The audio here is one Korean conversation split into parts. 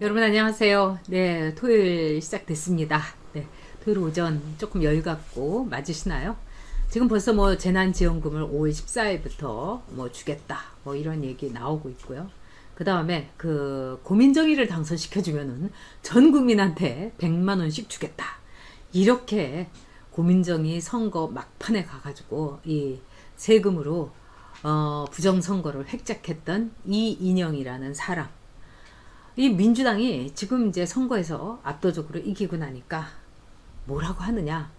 여러분 안녕하세요. 네, 토요일 시작됐습니다. 네, 토요일 오전 조금 여유 갖고 맞으시나요? 지금 벌써 뭐 재난지원금을 5월 14일부터 뭐 주겠다 뭐 이런 얘기 나오고 있고요. 그 다음에 그 고민정의를 당선시켜주면은 전 국민한테 100만 원씩 주겠다. 이렇게 고민정의 선거 막판에 가가지고 이 세금으로 부정선거를 획작했던 이인영이라는 사람. 이 민주당이 지금 이제 선거에서 압도적으로 이기고 나니까 뭐라고 하느냐.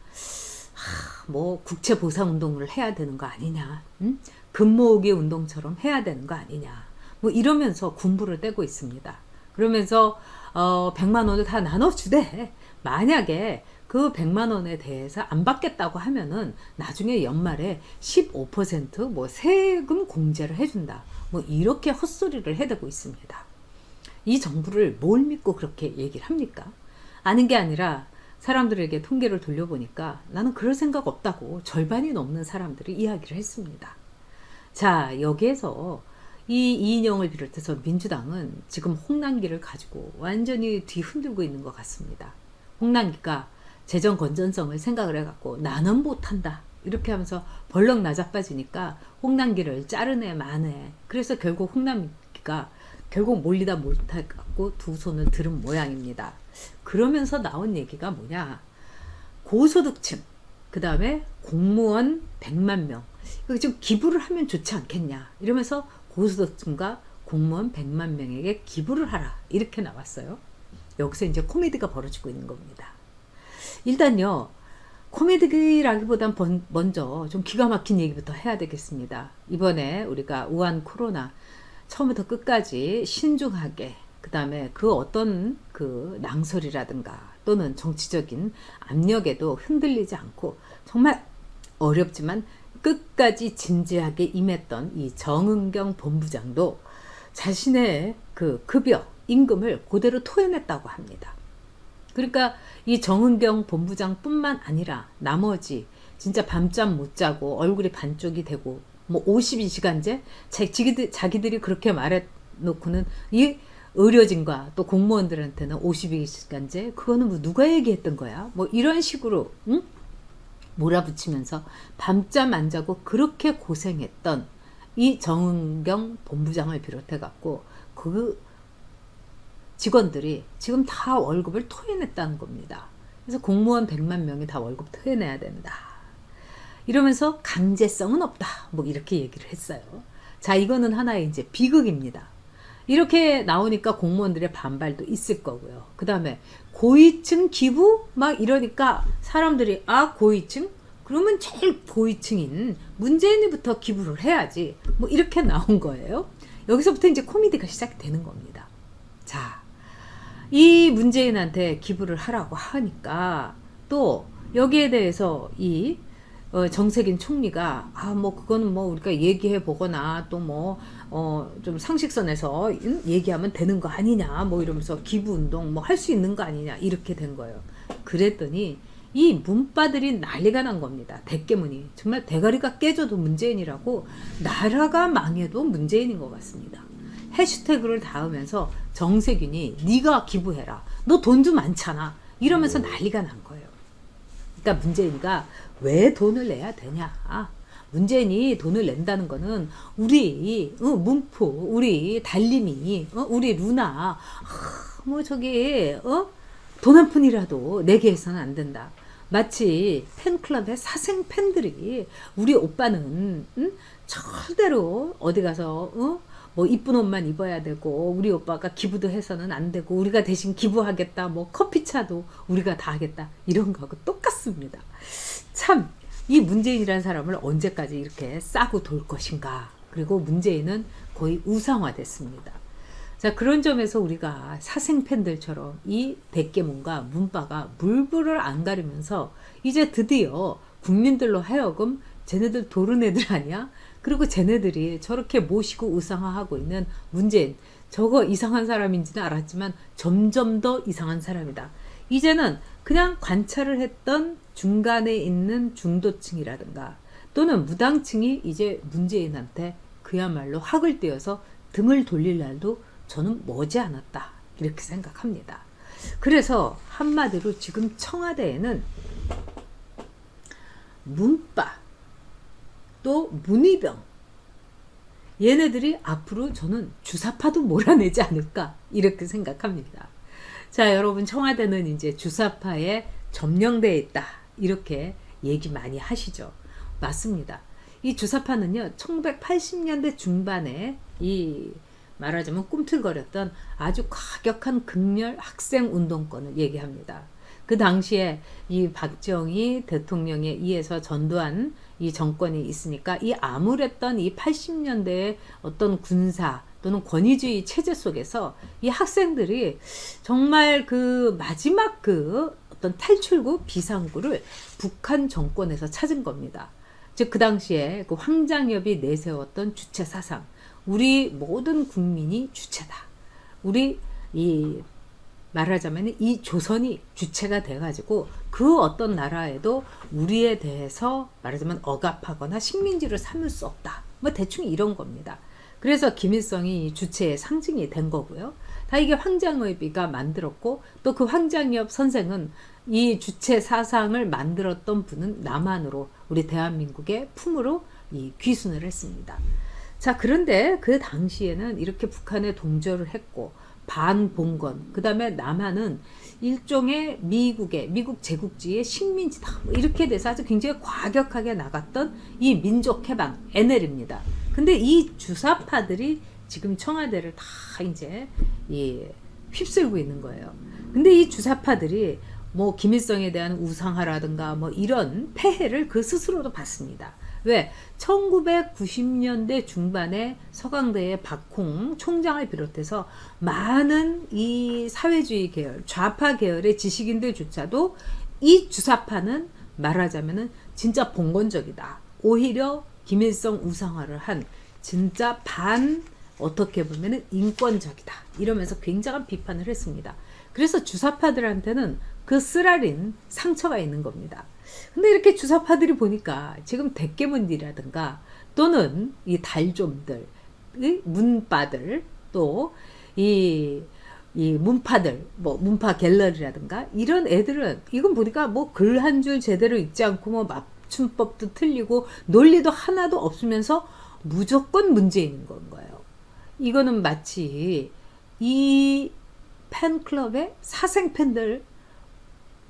뭐 국채 보상 운동을 해야 되는 거 아니냐. 응? 금 모으기 운동처럼 해야 되는 거 아니냐. 뭐 이러면서 군부를 떼고 있습니다. 그러면서 100만 원을 다 나눠주되 만약에 그 100만 원에 대해서 안 받겠다고 하면은 나중에 연말에 15%뭐 세금 공제를 해준다. 뭐 이렇게 헛소리를 해대고 있습니다. 이 정부를 뭘 믿고 그렇게 얘기를 합니까? 아는 게 아니라 사람들에게 통계를 돌려보니까 나는 그럴 생각 없다고 절반이 넘는 사람들이 이야기를 했습니다. 자, 여기에서 이 이인영을 비롯해서 민주당은 지금 홍남기를 가지고 완전히 뒤흔들고 있는 것 같습니다. 홍남기가 재정 건전성을 생각을 해갖고 나는 못한다 이렇게 하면서 벌렁 나자빠지니까 홍남기를 자르네 마네. 그래서 결국 홍남기가 결국 몰리다 못하고 두 손을 들은 모양입니다. 그러면서 나온 얘기가 뭐냐. 고소득층, 그 다음에 공무원 100만 명. 이거 좀 기부를 하면 좋지 않겠냐. 이러면서 고소득층과 공무원 100만 명에게 기부를 하라. 이렇게 나왔어요. 여기서 이제 코미디가 벌어지고 있는 겁니다. 일단요. 코미디라기보단 먼저 좀 기가 막힌 얘기부터 해야 되겠습니다. 이번에 우리가 우한 코로나 처음부터 끝까지 신중하게 그 다음에 그 어떤 그 낭설이라든가 또는 정치적인 압력에도 흔들리지 않고 정말 어렵지만 끝까지 진지하게 임했던 이 정은경 본부장도 자신의 그 급여 임금을 그대로 토해냈다고 합니다. 그러니까 이 정은경 본부장 뿐만 아니라 나머지 진짜 밤잠 못 자고 얼굴이 반쪽이 되고 뭐 52시간제 자기들이 그렇게 말해놓고는 이 의료진과 또 공무원들한테는 52시간제 그거는 뭐 누가 얘기했던 거야 뭐 이런 식으로 응? 몰아붙이면서 밤잠 안 자고 그렇게 고생했던 이 정은경 본부장을 비롯해 갖고 그 직원들이 지금 다 월급을 토해냈다는 겁니다. 그래서 공무원 100만 명이 다 월급 토해내야 된다. 이러면서 강제성은 없다. 뭐 이렇게 얘기를 했어요. 자, 이거는 하나의 이제 비극입니다. 이렇게 나오니까 공무원들의 반발도 있을 거고요. 그 다음에 고위층 기부 막 이러니까 사람들이 고위층? 그러면 제일 고위층인 문재인이부터 기부를 해야지. 뭐 이렇게 나온 거예요. 여기서부터 이제 코미디가 시작이 되는 겁니다. 자, 이 문재인한테 기부를 하라고 하니까 또 여기에 대해서 이 정세균 총리가 뭐 그거는 뭐 우리가 얘기해 보거나 또 뭐 좀 상식선에서 얘기하면 되는 거 아니냐 뭐 이러면서 기부 운동 뭐 할 수 있는 거 아니냐 이렇게 된 거예요. 그랬더니 이 문바들이 난리가 난 겁니다. 대깨문이 정말 대가리가 깨져도 문재인이라고 나라가 망해도 문재인인 것 같습니다. 해시태그를 달으면서 정세균이 네가 기부해라. 너 돈 좀 많잖아. 이러면서 난리가 난 거예요. 그러니까 문재인이가 왜 돈을 내야 되냐. 문재인이 돈을 낸다는 거는 우리 문프, 우리 달림이, 우리 루나 뭐 저기 돈 한 푼이라도 내게 해서는 안 된다. 마치 팬클럽의 사생 팬들이 우리 오빠는 절대로 어디 가서 뭐 이쁜 옷만 입어야 되고 우리 오빠가 기부도 해서는 안 되고 우리가 대신 기부하겠다 뭐 커피차도 우리가 다 하겠다 이런 거하고 똑같습니다. 참 이 문재인이라는 사람을 언제까지 이렇게 싸고 돌 것인가. 그리고 문재인은 거의 우상화됐습니다. 자, 그런 점에서 우리가 사생 팬들처럼 이 대깨문과 문바가 물불을 안 가리면서 이제 드디어 국민들로 하여금 쟤네들 도른 애들 아니야? 그리고 쟤네들이 저렇게 모시고 우상화하고 있는 문재인, 저거 이상한 사람인지는 알았지만 점점 더 이상한 사람이다. 이제는 그냥 관찰을 했던 중간에 있는 중도층이라든가 또는 무당층이 이제 문재인한테 그야말로 학을 떼어서 등을 돌릴 날도 저는 머지않았다 이렇게 생각합니다. 그래서 한마디로 지금 청와대에는 문파 또 문희병 얘네들이 앞으로 저는 주사파도 몰아내지 않을까 이렇게 생각합니다. 자, 여러분, 청와대는 이제 주사파에 점령되어 있다 이렇게 얘기 많이 하시죠. 맞습니다. 이 주사파는요 1980년대 중반에 이 말하자면 꿈틀거렸던 아주 과격한 극렬 학생 운동권을 얘기합니다. 그 당시에 이 박정희 대통령에 의해서 전두환 이 정권이 있으니까 이 암울했던 이 80년대의 어떤 군사 또는 권위주의 체제 속에서 이 학생들이 정말 그 마지막 그 어떤 탈출구 비상구를 북한 정권에서 찾은 겁니다. 즉 그 당시에 그 황장엽이 내세웠던 주체 사상, 우리 모든 국민이 주체다. 우리 이 말하자면 이 조선이 주체가 돼가지고 그 어떤 나라에도 우리에 대해서 말하자면 억압하거나 식민지를 삼을 수 없다. 뭐 대충 이런 겁니다. 그래서 김일성이 주체의 상징이 된 거고요. 다 이게 황장엽이가 만들었고 또 그 황장엽 선생은 이 주체 사상을 만들었던 분은 남한으로 우리 대한민국의 품으로 이 귀순을 했습니다. 자, 그런데 그 당시에는 이렇게 북한에 동조를 했고 반봉건, 그 다음에 남한은 일종의 미국 제국주의의 식민지다 이렇게 돼서 아주 굉장히 과격하게 나갔던 이 민족해방 NL입니다. 근데 이 주사파들이 지금 청와대를 다 이제 휩쓸고 있는 거예요. 근데 이 주사파들이 뭐 김일성에 대한 우상화라든가 뭐 이런 폐해를 그 스스로도 받습니다. 왜? 1990년대 중반에 서강대의 박홍 총장을 비롯해서 많은 이 사회주의 계열, 좌파 계열의 지식인들조차도 이 주사파는 말하자면은 진짜 봉건적이다. 오히려 김일성 우상화를 한 진짜 어떻게 보면은 인권적이다. 이러면서 굉장한 비판을 했습니다. 그래서 주사파들한테는 그 쓰라린 상처가 있는 겁니다. 근데 이렇게 주사파들이 보니까 지금 대깨문이라든가 또는 이 달좀들, 문파들, 또 이 문파들, 뭐 문파 갤러리라든가 이런 애들은 이건 보니까 뭐 글 한 줄 제대로 읽지 않고 뭐 맞춤법도 틀리고 논리도 하나도 없으면서 무조건 문제인 건 거예요. 이거는 마치 이 팬클럽의 사생팬들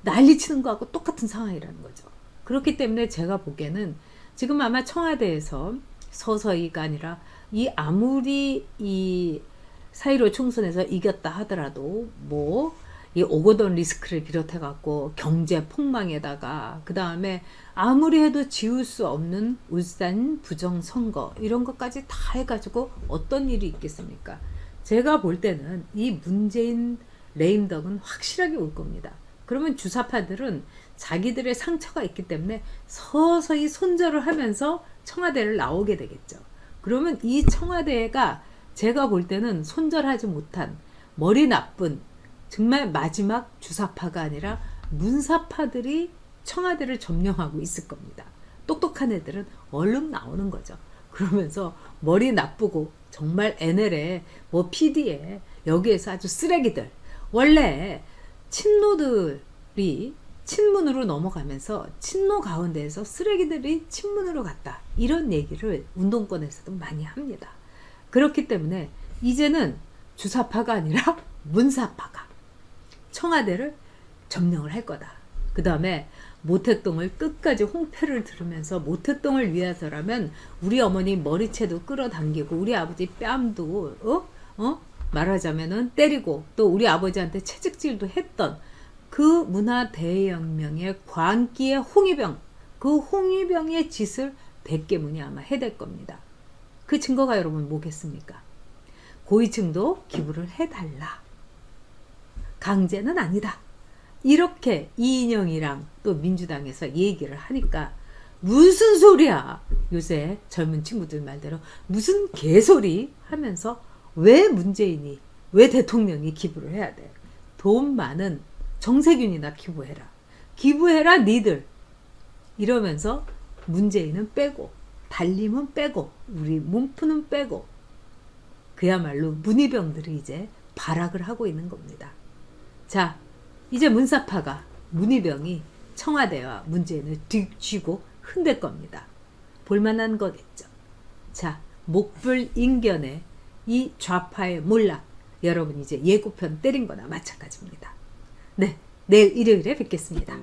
난리치는 거하고 똑같은 상황이라는 거죠. 그렇기 때문에 제가 보기에는 지금 아마 청와대에서 서서히가 아니라 이 아무리 이 4.15 총선에서 이겼다 하더라도 뭐 이 오거돈 리스크를 비롯해 갖고 경제 폭망에다가 그 다음에 아무리 해도 지울 수 없는 울산 부정선거 이런 것까지 다 해가지고 어떤 일이 있겠습니까? 제가 볼 때는 이 문재인 레임덕은 확실하게 올 겁니다. 그러면 주사파들은 자기들의 상처가 있기 때문에 서서히 손절을 하면서 청와대를 나오게 되겠죠. 그러면 이 청와대가 제가 볼 때는 손절하지 못한 머리 나쁜 정말 마지막 주사파가 아니라 문사파들이 청와대를 점령하고 있을 겁니다. 똑똑한 애들은 얼른 나오는 거죠. 그러면서 머리 나쁘고 정말 NL에 뭐 PD에 여기에서 아주 쓰레기들, 원래 친노들이 친문으로 넘어가면서 친노 가운데에서 쓰레기들이 친문으로 갔다 이런 얘기를 운동권에서도 많이 합니다. 그렇기 때문에 이제는 주사파가 아니라 문사파가 청와대를 점령을 할 거다. 그 다음에 모택동을 끝까지 홍패를 들으면서 모택동을 위해서라면 우리 어머니 머리채도 끌어당기고 우리 아버지 뺨도 말하자면은 때리고 또 우리 아버지한테 채찍질도 했던 그 문화 대혁명의 광기의 홍위병, 그 홍위병의 짓을 대깨문이 아마 해댈 겁니다. 그 증거가 여러분 뭐겠습니까? 고위층도 기부를 해달라. 강제는 아니다. 이렇게 이인영이랑 또 민주당에서 얘기를 하니까 무슨 소리야. 요새 젊은 친구들 말대로 무슨 개소리 하면서 왜 문재인이, 왜 대통령이 기부를 해야 돼. 돈 많은 정세균이나 기부해라. 기부해라 니들. 이러면서 문재인은 빼고 달림은 빼고 우리 문프는 빼고 그야말로 문희병들이 이제 발악을 하고 있는 겁니다. 자, 이제 문사파가 문희병이 청와대와 문재인을 뒤쥐고 흔들 겁니다. 볼만한 거겠죠. 자, 목불인견의 이 좌파의 몰락, 여러분 이제 예고편 때린 거나 마찬가지입니다. 네, 내일 일요일에 뵙겠습니다.